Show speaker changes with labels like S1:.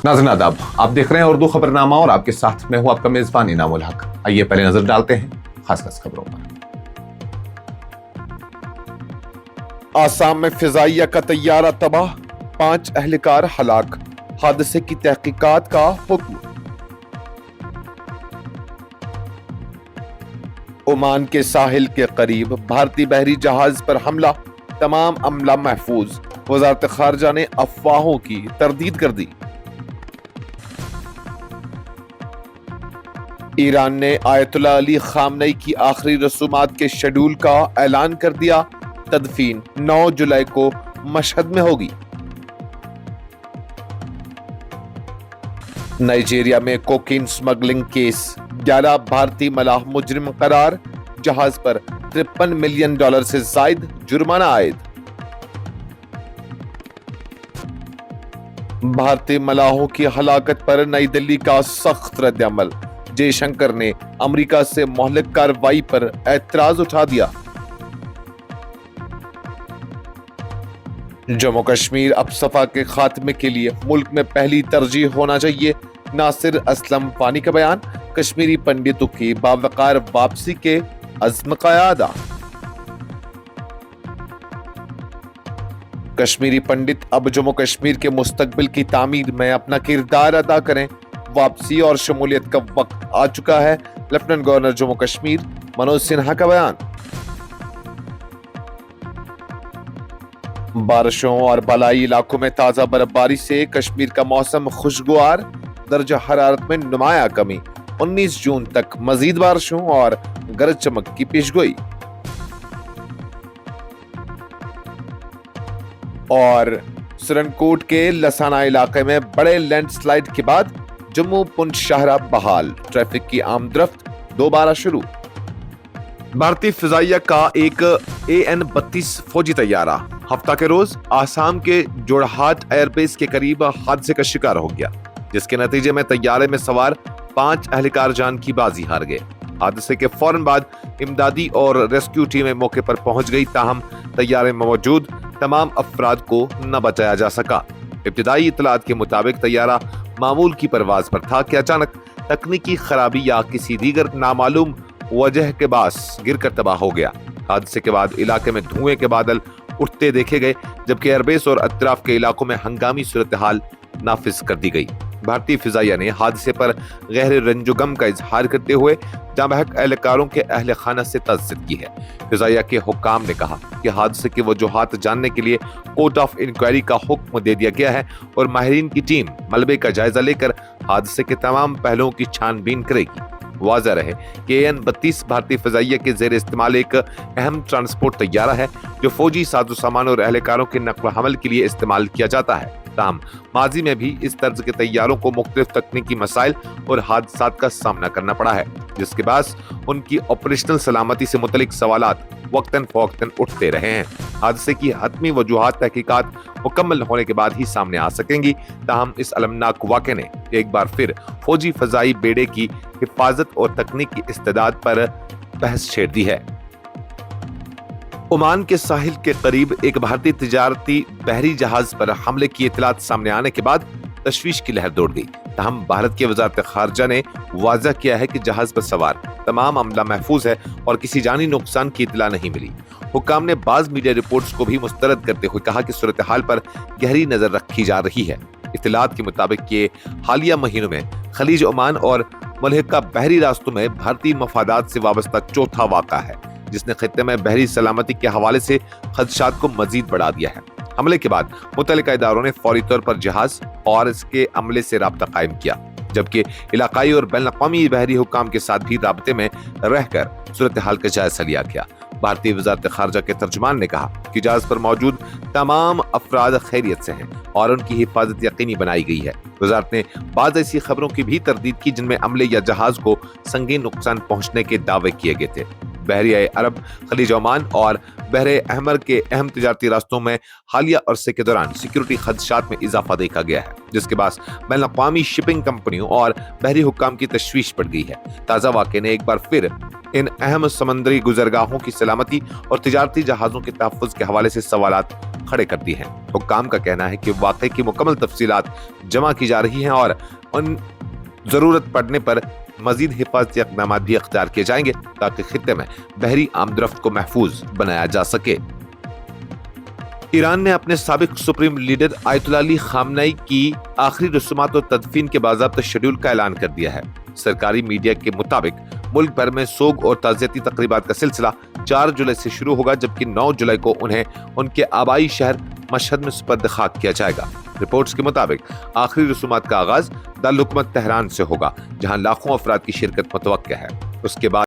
S1: नाज़रीन आदाब, आप देख रहे हैं उर्दू खबरनामा और आपके साथ मैं हूं आपका मेजबान इनामुल हक। आइए पहले नजर डालते हैं खास खबरों पर।
S2: आसाम में फिजाइया का तैयारा तबाह, 5 अहलकार हलाक, हादसे की तहकीकात का हुक्म। ओमान के साहिल के करीब भारतीय बहरी जहाज पर हमला, तमाम अमला महफूज। वजारत खारजा ने अफवाहों की तरदीद कर दी। ईरान ने आयतुल्लाह अली खामनेई की आखिरी रसूमात के शेड्यूल का ऐलान कर दिया। तदफीन 9 जुलाई को मशहद में होगी। नाइजीरिया में कोकीन स्मगलिंग केस, 11 भारतीय मलाह मुजरिम करार, जहाज पर $53 मिलियन से जायद जुर्माना आयद। भारतीय मलाहों की हलाकत पर नई दिल्ली का सख्त रद्द-ए-अमल। जयशंकर ने अमेरिका से मोहलक कार्रवाई पर एतराज उठा दिया। जम्मू कश्मीर अब सफा के खात्मे के लिए मुल्क में पहली तरजीह होना चाहिए। नासिर असलम फानी का बयान। कश्मीरी पंडितों की बावकार वापसी के अज़्म क़यादा। कश्मीरी पंडित अब जम्मू कश्मीर के मुस्तकबिल की तामीर में अपना किरदार अदा करें। वापसी और शमूलियत का वक्त आ चुका है। लेफ्टिनेंट गवर्नर जम्मू कश्मीर मनोज सिन्हा का बयान। बारिशों और बलाई इलाकों में ताजा बर्फबारी से कश्मीर का मौसम खुशगवार, दर्जा हरारत में नुमाया कमी। 19 जून तक मजीद बारिशों और गरज चमक की पेशगोई। और सिरनकोट के लसाना इलाके में बड़े लैंडस्लाइड के बाद जम्मू पुंछ शाहरा बहाल, ट्रैफिक की आमदरफ्त दोबारा शुरू। भारतीय फिजाइया का एक AN-32 फौजी तैयारा हफ्ता के रोज आसाम के जोरहाट एयरबेस के करीब हादसे का शिकार हो गया, जिसके नतीजे में तैयारे में सवार 5 अहलकार जान की बाजी हार गए। हादसे के फौरन बाद इमदादी और रेस्क्यू टीमें मौके पर पहुंच गई, ताहम तैयारे में मौजूद तमाम अफराद को न बचाया जा सका। इब्तिदाई इतलात के मुताबिक तैयारा मामूल की परवाज पर था कि अचानक तकनीकी खराबी या किसी दीगर नामालूम वजह के बास गिरकर तबाह हो गया। हादसे के बाद इलाके में धुएं के बादल उठते देखे गए, जबकि एयरबेस और अतराफ के इलाकों में हंगामी सूरत हाल नाफिज कर दी गई। भारतीय फिजाइया ने हादसे पर गहरे रंजोगम का इजहार करते हुए जांबहक एहलकारों के अहल खाना से तअस्सुफ की है। फिजाइया के हुक्काम ने कहा कि हादसे की वजूहात जानने के लिए कोर्ट ऑफ इंक्वायरी का हुक्म दे दिया गया है और माहिरीन की टीम मलबे का जायजा लेकर हादसे के तमाम पहलुओं की छानबीन करेगी। वाज़ह रहे कि AN-32 भारतीय फिजाइया के ज़ेर इस्तेमाल एक अहम ट्रांसपोर्ट तैयारा है, जो फौजी साजो सामान और एहलकारों के नक्ल हमल के लिए इस्तेमाल किया जाता है। ताहम माजी में भी इस तर्ज के तैयारों को मुख्तलिफ तकनीकी मसाइल और हादसात का सामना करना पड़ा है, जिसके बाद उनकी ऑपरेशनल सलामती से मुतलिक सवालात वक्तन फवक्तन उठते रहे हैं। हादसे की हतमी वजूहात तहकीकात मुकम्मल होने के बाद ही सामने आ सकेंगी। ताहम इस अलमनाक वाक़े ने एक बार फिर फौजी फजाई बेड़े की हिफाजत और तकनीक की इस्तेदाद पर बहस छेड़ दी है। ओमान के साहिल के करीब एक भारतीय तिजारती बहरी जहाज पर हमले की इतलात सामने आने के बाद तशवीश की लहर दौड़ गई। ताहम भारत की वजारत खारजा ने वाज़ह किया है कि जहाज पर सवार तमाम अमला महफूज है और किसी जानी नुकसान की इतला नहीं मिली। हुक्काम ने बाज़ मीडिया रिपोर्ट्स को भी मुस्तरद करते हुए कहा कि सूरत हाल पर गहरी नजर रखी जा रही है। इतलात के मुताबिक ये हालिया महीनों में खलीज ओमान और मुल्हिका बहरी रास्तों में भारतीय मफादात से वाबस्ता चौथा वाक़ा है, जिसने खित्ते में बहरी सलामती के हवाले से खदशात को मजीद बढ़ा दिया है। हमले के बाद मुतल्लिका इदारों ने फौरी तौर पर जहाज और इसके अमले से राब्ता कायम किया, जबकि इलाकाई और बैनुल-अक़वामी बहरी हुक्काम के साथ भी राब्ते में रहकर सूरत हाल का जायजा लिया गया। भारतीय वजारत खारजा के तर्जुमान ने कहा कि जहाज पर मौजूद तमाम अफराद खैरियत से हैं और उनकी हिफाजत यकीनी बनाई गई है। वजारत ने बाद ऐसी खबरों की भी तरदीद की जिनमें अमले या जहाज को संगीन नुकसान पहुंचने के दावे किए गए थे। बहरिया अरब, खलीज ओमान और बहरे अहमर के अहम तिजारती रास्तों में हालिया अरसे के दौरान सिक्योरिटी खदशात में इजाफा देखा गया है, जिसके बाद बैनुल-अक़वामी शिपिंग कंपनियों और बहरी हुक्काम की तशवीश बढ़ गई है। ताज़ा वाक़े ने एक बार फिर इन अहम समंदरी गुजरगाहों की सलामती और तिजारती जहाज़ों के तहफ़्फ़ुज़ के हवाले से सवालात کھڑے کر دی ہیں۔ حکام کا کہنا ہے کہ واقعے کی مکمل تفصیلات جمع کی جا رہی ہیں اور ان ضرورت پڑنے پر مزید حفاظتی اقدامات بھی اختیار کیے جائیں گے تاکہ خطے میں بحری آمدرفت کو محفوظ بنایا جا سکے۔ ایران نے اپنے سابق سپریم لیڈر آیت اللہ علی خامنئی کی آخری رسومات و تدفین کے باضابطہ شیڈول کا اعلان کر دیا ہے۔ سرکاری میڈیا کے مطابق ملک بھر میں سوگ اور تعزیتی تقریبات کا سلسلہ 4 جولائی سے شروع ہوگا، جبکہ 9 جولائی کو انہیں ان کے آبائی شہر مشہد میں سپرد خاک کیا جائے گا۔ رپورٹس کے مطابق آخری رسومات کا آغاز دارالحکومت تہران سے ہوگا، جہاں لاکھوں افراد کی شرکت متوقع ہے۔ اس کے بعد